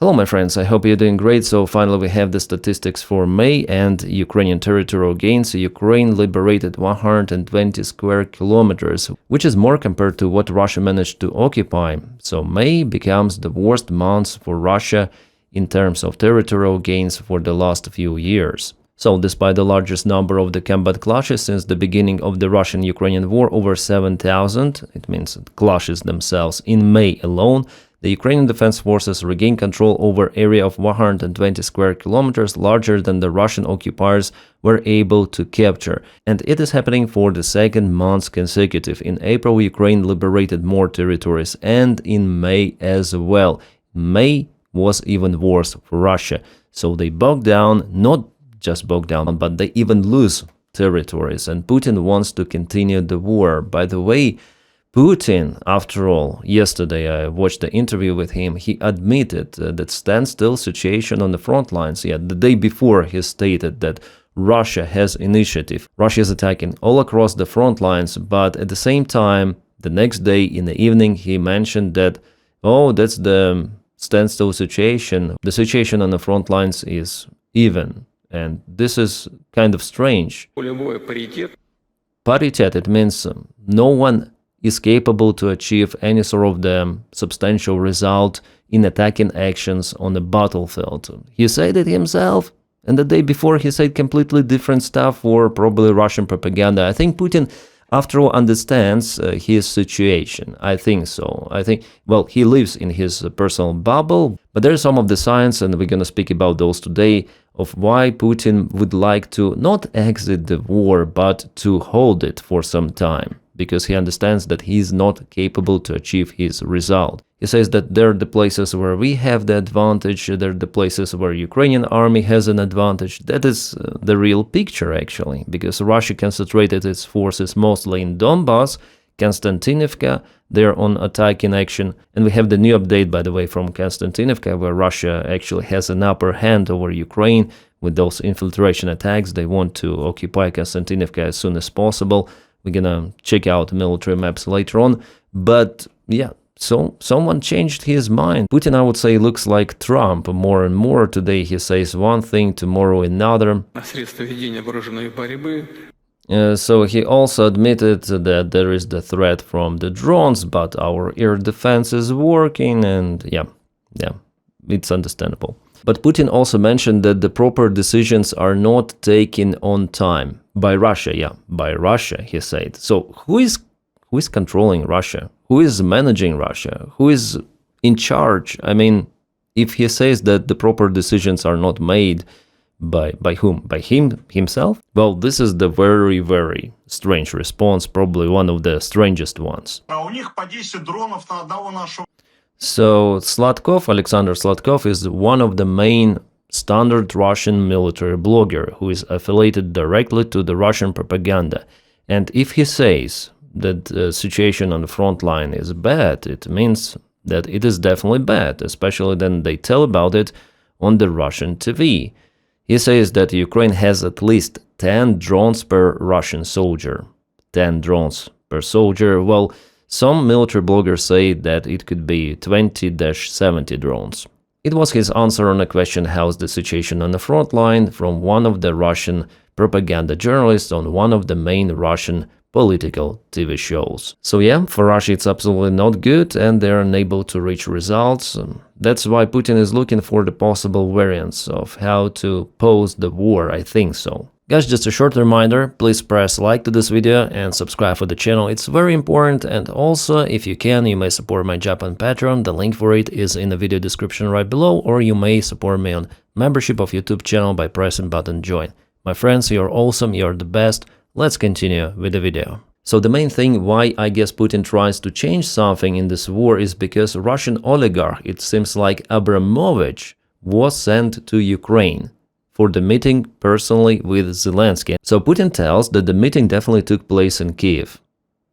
Hello my friends, I hope you're doing great. So finally we have the statistics for May and Ukrainian territorial gains. Ukraine liberated 120 square kilometers, which is more compared to what Russia managed to occupy. So May becomes the worst month for Russia in terms of territorial gains for the last few years. So despite the largest number of the combat clashes since the beginning of the Russian-Ukrainian war, over 7,000, it means clashes themselves in May alone, the Ukrainian Defense Forces regained control over area of 120 square kilometers larger than the Russian occupiers were able to capture. And it is happening for the second month consecutive. In April, Ukraine liberated more territories, and in May as well. May was even worse for Russia. So they bogged down, not just bogged down, but they even lose territories. And Putin wants to continue the war. By the way, Putin, after all, yesterday I watched the interview with him, he admitted that standstill situation on the front lines. Yeah, the day before he stated that Russia has initiative. Russia is attacking all across the front lines, but at the same time, the next day in the evening, he mentioned that, oh, that's the standstill situation. The situation on the front lines is even, and this is kind of strange. Paritet, it means no one is capable to achieve any sort of the substantial result in attacking actions on the battlefield. He said it himself, and the day before he said completely different stuff, or probably Russian propaganda. I think Putin, after all, understands his situation. I think so. Well, he lives in his personal bubble, but there are some of the signs, and we're going to speak about those today, of why Putin would like to not exit the war, but to hold it for some time, because he understands that he is not capable to achieve his result. He says that there are the places where we have the advantage, there are the places where Ukrainian army has an advantage. That is the real picture, actually, because Russia concentrated its forces mostly in Donbass, Konstantinivka, they're on attack in action. And we have the new update, by the way, from Konstantinivka, where Russia actually has an upper hand over Ukraine with those infiltration attacks. They want to occupy Konstantinivka as soon as possible. We're gonna check out military maps later on, but yeah, so someone changed his mind. Putin, I would say, looks like Trump more and more. Today he says one thing, tomorrow another. So he also admitted that there is the threat from the drones, but our air defense is working, and yeah, it's understandable. But Putin also mentioned that the proper decisions are not taken on time. By Russia, yeah, by Russia, he said. So who is controlling Russia? Who is managing Russia? Who is in charge? I mean, if he says that the proper decisions are not made, by whom? By himself? Well, this is the very, very strange response, probably one of the strangest ones. So Slatkov, Alexander Slatkov, is one of the main standard Russian military blogger who is affiliated directly to the Russian propaganda. And if he says that the situation on the front line is bad, it means that it is definitely bad, especially then they tell about it on the Russian TV. He says that Ukraine has at least 10 drones per Russian soldier. 10 drones per soldier. Well, some military bloggers say that it could be 20-70 drones. It was his answer on a question how's the situation on the front line from one of the Russian propaganda journalists on one of the main Russian political TV shows. So yeah, for Russia it's absolutely not good, and they're unable to reach results. That's why Putin is looking for the possible variants of how to pose the war, I think so. Guys, just a short reminder, please press like to this video and subscribe for the channel, it's very important. And also, if you can, you may support my job on Patreon, the link for it is in the video description right below, or you may support me on membership of YouTube channel by pressing button join. My friends, you're awesome, you're the best. Let's continue with the video. So the main thing why I guess Putin tries to change something in this war is because Russian oligarch, it seems like Abramovich, was sent to Ukraine for the meeting personally with Zelensky. So Putin tells that the meeting definitely took place in Kiev.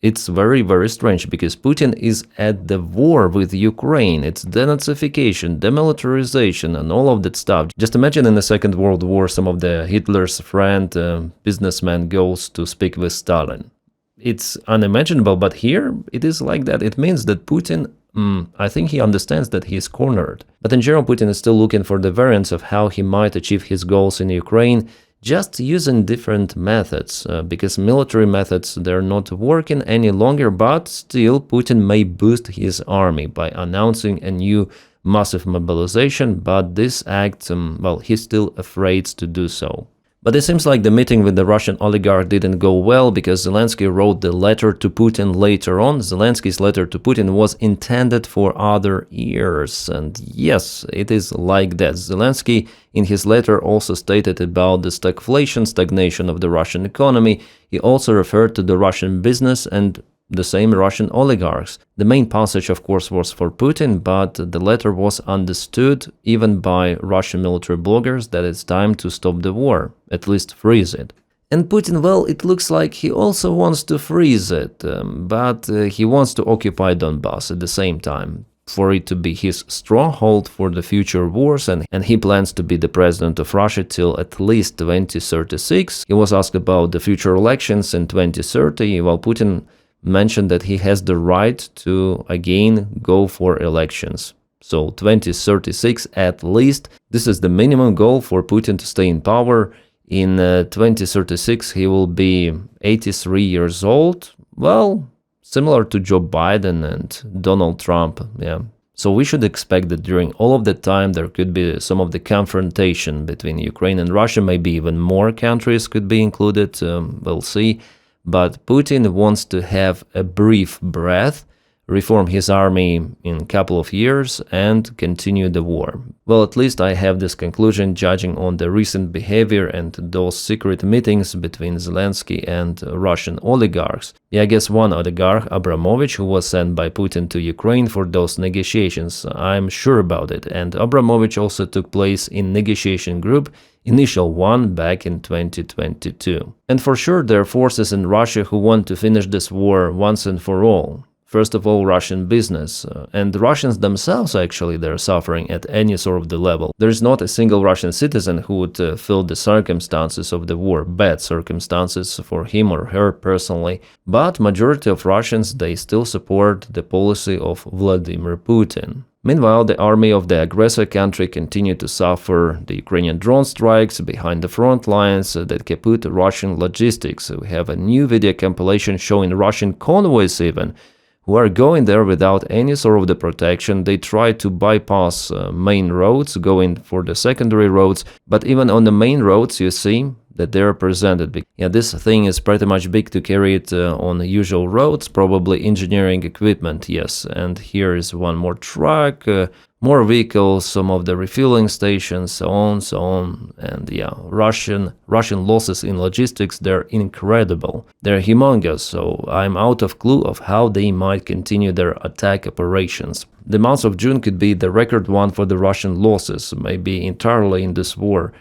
It's very, very strange because Putin is at the war with Ukraine. It's denazification, demilitarization, and all of that stuff. Just imagine in the Second World War, some of the Hitler's friend, businessman goes to speak with Stalin. It's unimaginable, but here it is like that. It means that Putin I think he understands that he is cornered. But in general, Putin is still looking for the variants of how he might achieve his goals in Ukraine, just using different methods, because military methods, they're not working any longer, but still Putin may boost his army by announcing a new massive mobilization, but this act, well, he's still afraid to do so. But it seems like the meeting with the Russian oligarch didn't go well, because Zelensky wrote the letter to Putin later on. Zelensky's letter to Putin was intended for other ears. And yes, it is like that. Zelensky in his letter also stated about the stagflation, stagnation of the Russian economy. He also referred to the Russian business and the same Russian oligarchs. The main passage, of course, was for Putin, but the letter was understood even by Russian military bloggers that it's time to stop the war, at least freeze it. And Putin, well, it looks like he also wants to freeze it, but he wants to occupy Donbass at the same time, for it to be his stronghold for the future wars, and he plans to be the president of Russia till at least 2036. He was asked about the future elections in 2030, while Putin mentioned that he has the right to again go for elections. So 2036 at least, this is the minimum goal for Putin to stay in power. In 2036 he will be 83 years old, well, similar to Joe Biden and Donald Trump, yeah. So we should expect that during all of that time there could be some of the confrontation between Ukraine and Russia, maybe even more countries could be included, we'll see. But Putin wants to have a brief breath, reform his army in a couple of years, and continue the war. Well, at least I have this conclusion judging on the recent behavior and those secret meetings between Zelensky and Russian oligarchs. Yeah, I guess one oligarch, Abramovich, who was sent by Putin to Ukraine for those negotiations, I'm sure about it. And Abramovich also took place in negotiation group, initial one back in 2022. And for sure there are forces in Russia who want to finish this war once and for all. First of all, Russian business, and the Russians themselves actually, they're suffering at any sort of the level. There's not a single Russian citizen who would feel the circumstances of the war, bad circumstances for him or her personally, but majority of Russians, they still support the policy of Vladimir Putin. Meanwhile, the army of the aggressor country continued to suffer the Ukrainian drone strikes behind the front lines that kaput Russian logistics. We have a new video compilation showing Russian convoys even, who are going there without any sort of the protection. They try to bypass main roads, going for the secondary roads, but even on the main roads you see that they're presented. Yeah, this thing is pretty much big to carry it on the usual roads, probably engineering equipment, yes. And here is one more truck, more vehicles, some of the refueling stations, so on, and yeah, Russian losses in logistics, they're incredible. They're humongous, so I'm out of clue of how they might continue their attack operations. The month of June could be the record one for the Russian losses, maybe entirely in this war.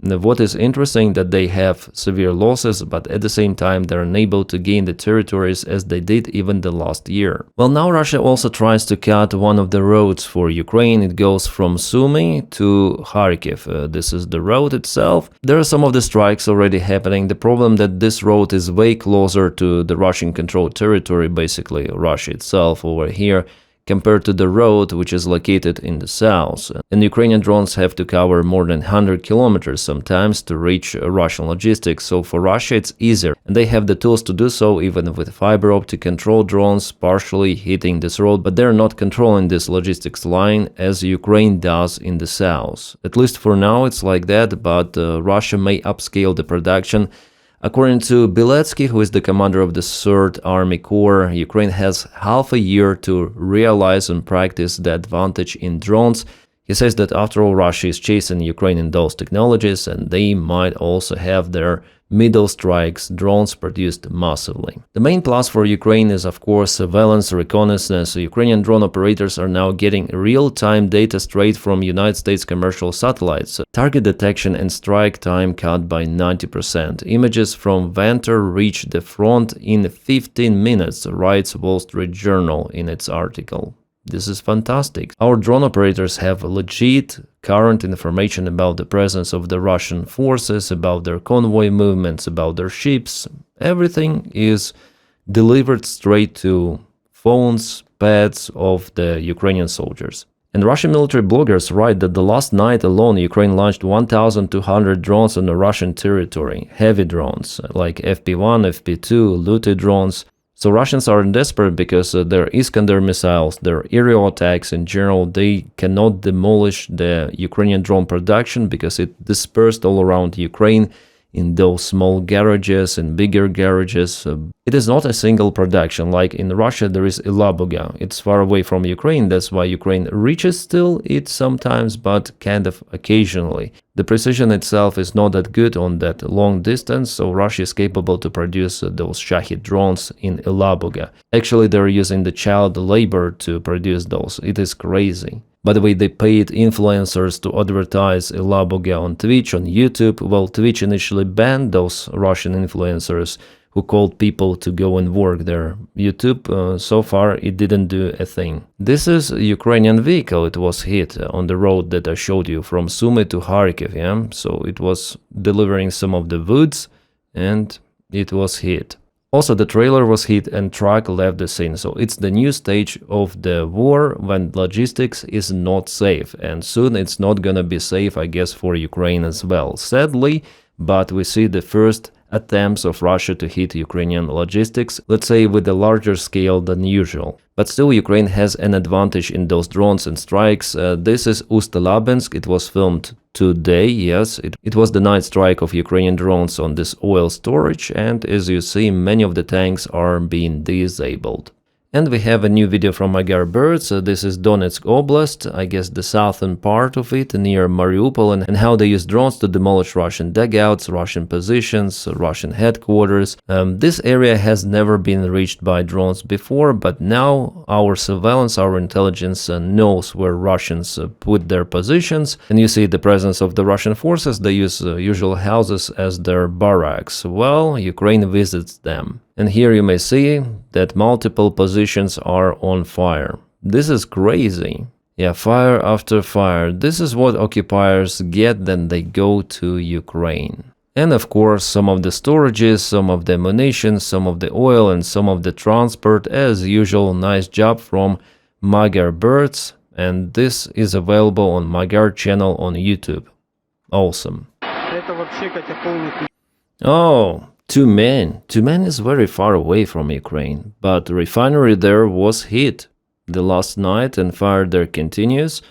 What is interesting that they have severe losses, but at the same time they're unable to gain the territories as they did even the last year. Well, now Russia also tries to cut one of the roads for Ukraine. It goes from Sumy to Kharkiv. This is the road itself. There are some of the strikes already happening. The problem that this road is way closer to the Russian-controlled territory, basically Russia itself over here, compared to the road which is located in the south. And Ukrainian drones have to cover more than 100 kilometers sometimes to reach Russian logistics, so for Russia it's easier. And they have the tools to do so, even with fiber optic control drones partially hitting this road, but they're not controlling this logistics line as Ukraine does in the south. At least for now it's like that, but Russia may upscale the production. According to Beletsky, who is the commander of the 3rd Army Corps, Ukraine has half a year to realize and practice the advantage in drones. He says that after all, Russia is chasing Ukraine in those technologies, and they might also have their middle strikes drones produced massively. The main plus for Ukraine is, of course, surveillance, reconnaissance. Ukrainian drone operators are now getting real-time data straight from United States commercial satellites. Target detection and strike time cut by 90%. Images from Ventor reach the front in 15 minutes, writes Wall Street Journal in its article. This is fantastic. Our drone operators have legit, current information about the presence of the Russian forces, about their convoy movements, about their ships. Everything is delivered straight to phones, pads of the Ukrainian soldiers. And Russian military bloggers write that the last night alone Ukraine launched 1,200 drones on the Russian territory, heavy drones like FP-1, FP-2, Luty drones. So Russians are desperate because their Iskander missiles, their aerial attacks in general, they cannot demolish the Ukrainian drone production because it dispersed all around Ukraine in those small garages and bigger garages. It is not a single production. Like in Russia, there is Elabuga. It's far away from Ukraine. That's why Ukraine reaches still it sometimes, but kind of occasionally. The precision itself is not that good on that long distance, so Russia is capable to produce those Shahid drones in Elabuga. Actually, they're using the child labor to produce those. It is crazy. By the way, they paid influencers to advertise Elabuga on Twitch, on YouTube. Well, Twitch initially banned those Russian influencers who called people to go and work there. YouTube, so far, it didn't do a thing. This is a Ukrainian vehicle. It was hit on the road that I showed you from Sumy to Kharkiv, yeah? So it was delivering some of the goods and it was hit. Also, the trailer was hit and truck left the scene, so it's the new stage of the war when logistics is not safe, and soon it's not gonna be safe, I guess, for Ukraine as well, sadly, but we see the first attempts of Russia to hit Ukrainian logistics, let's say with a larger scale than usual. But still, Ukraine has an advantage in those drones and strikes. This is Ust-Labensk. It was filmed today, yes. It was the night strike of Ukrainian drones on this oil storage, and as you see, many of the tanks are being disabled. And we have a new video from Magyar Birds. This is Donetsk Oblast, I guess the southern part of it, near Mariupol, and how they use drones to demolish Russian dugouts, Russian positions, Russian headquarters. This area has never been reached by drones before, but now our surveillance, our intelligence knows where Russians put their positions. And you see the presence of the Russian forces. They use usual houses as their barracks. Well, Ukraine visits them. And here you may see that multiple positions are on fire. This is crazy. Yeah, fire after fire. This is what occupiers get, then they go to Ukraine. And of course, some of the storages, some of the ammunition, some of the oil, and some of the transport, as usual. Nice job from Magyar Birds. And this is available on Magyar channel on YouTube. Awesome. Oh. Tumen is very far away from Ukraine, but the refinery there was hit the last night and fire there continues.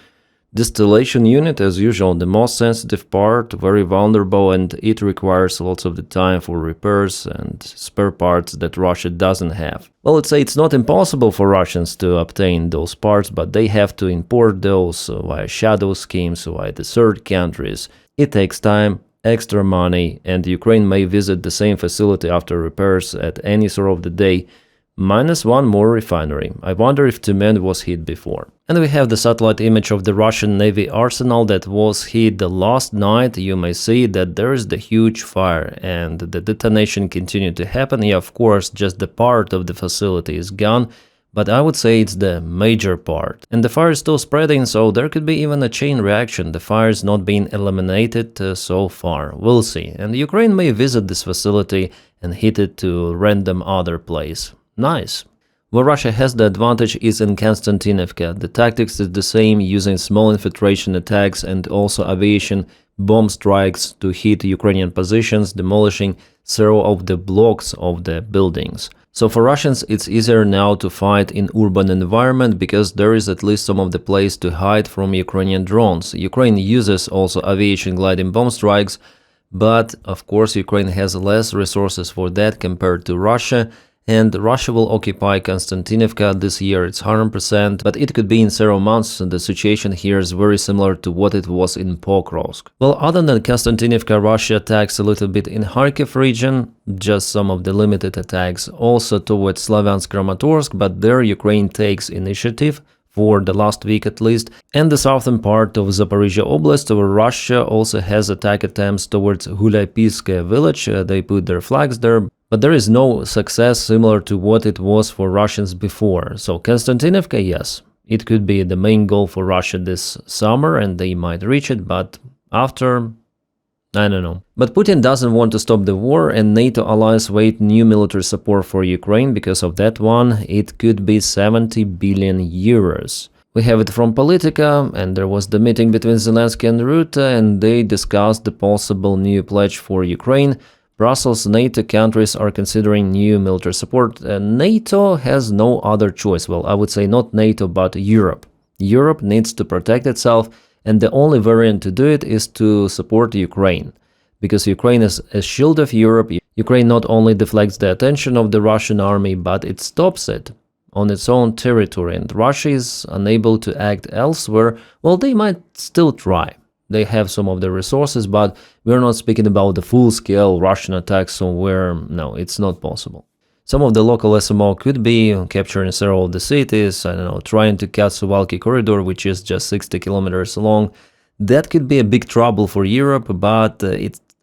Distillation unit, as usual, the most sensitive part, very vulnerable, and it requires lots of the time for repairs and spare parts that Russia doesn't have. Well, let's say it's not impossible for Russians to obtain those parts, but they have to import those via shadow schemes, via the third countries. It takes time, extra money, and Ukraine may visit the same facility after repairs at any sort of the day, minus one more refinery. I wonder if Tumen was hit before. And we have the satellite image of the Russian Navy arsenal that was hit the last night. You may see that there is the huge fire and the detonation continued to happen. Yeah, of course, just the part of the facility is gone, but I would say it's the major part. And the fire is still spreading, so there could be even a chain reaction. The fire is not being eliminated so far. We'll see. And Ukraine may visit this facility and hit it to random other place. Nice. Where Russia has the advantage is in Konstantinovka. The tactics is the same, using small infiltration attacks and also aviation bomb strikes to hit Ukrainian positions, demolishing several of the blocks of the buildings. So for Russians, it's easier now to fight in urban environment because there is at least some of the place to hide from Ukrainian drones. Ukraine uses also aviation gliding bomb strikes, but of course Ukraine has less resources for that compared to Russia. And Russia will occupy Konstantinovka this year, it's 100%, but it could be in several months. The situation here is very similar to what it was in Pokrovsk. Well, other than Konstantinovka, Russia attacks a little bit in Kharkiv region, just some of the limited attacks, also towards Slavyansk-Kramatorsk, but there Ukraine takes initiative for the last week at least, and the southern part of Zaporizhia Oblast, where Russia also has attack attempts towards Gulyapilskaya village. They put their flags there. But there is no success similar to what it was for Russians before. So Konstantinovka, yes, it could be the main goal for Russia this summer and they might reach it, but after, I don't know. But Putin doesn't want to stop the war, and NATO allies wait new military support for Ukraine. Because of that one, it could be 70 billion euros. We have it from Politica, and there was the meeting between Zelensky and Rutte, and they discussed the possible new pledge for Ukraine. Brussels NATO countries are considering new military support. NATO has no other choice. Well, I would say not NATO, but Europe. Europe needs to protect itself, and the only variant to do it is to support Ukraine. Because Ukraine is a shield of Europe, Ukraine not only deflects the attention of the Russian army, but it stops it on its own territory, and Russia is unable to act elsewhere. Well, they might still try. They have some of the resources, but we're not speaking about the full-scale Russian attack somewhere. No, it's not possible. Some of the local SMO could be capturing several of the cities, I don't know, trying to cut Suwalki corridor, which is just 60 kilometers long. That could be a big trouble for Europe, but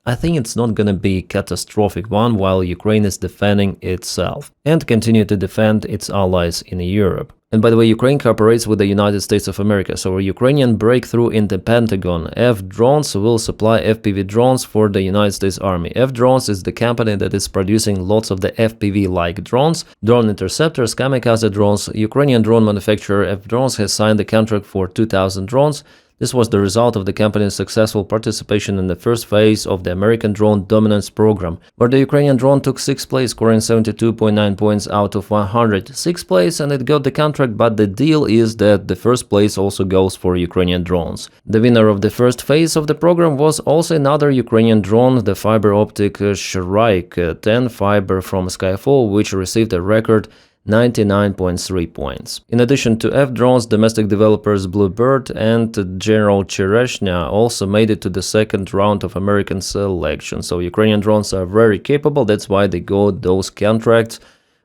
I think it's not gonna be a catastrophic one while Ukraine is defending itself and continue to defend its allies in Europe. And by the way, Ukraine cooperates with the United States of America, so a Ukrainian breakthrough in the Pentagon. F-Drones will supply FPV drones for the United States Army. F-Drones is the company that is producing lots of the FPV-like drones, drone interceptors, kamikaze drones. Ukrainian drone manufacturer F-Drones has signed the contract for 2,000 drones. This was the result of the company's successful participation in the first phase of the American Drone Dominance program, where the Ukrainian drone took 6th place, scoring 72.9 points out of 100. 6th place, and it got the contract, but the deal is that the first place also goes for Ukrainian drones. The winner of the first phase of the program was also another Ukrainian drone, the fiber optic Shraik 10 fiber from Skyfall, which received a record 99.3 points. In addition to F-Drones, domestic developers Bluebird and General Chereshnya also made it to the second round of American selection. So Ukrainian drones are very capable, that's why they got those contracts.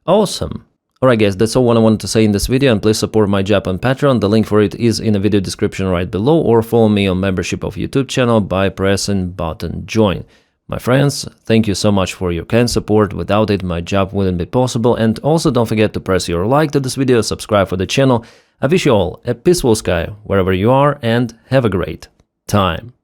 Awesome! Alright guys, that's all what I wanted to say in this video, and please support my job on Patreon. The link for it is in the video description right below, or follow me on membership of YouTube channel by pressing button join. My friends, thank you so much for your kind support. Without it, my job wouldn't be possible. And also don't forget to press your like to this video, subscribe for the channel. I wish you all a peaceful sky wherever you are, and have a great time.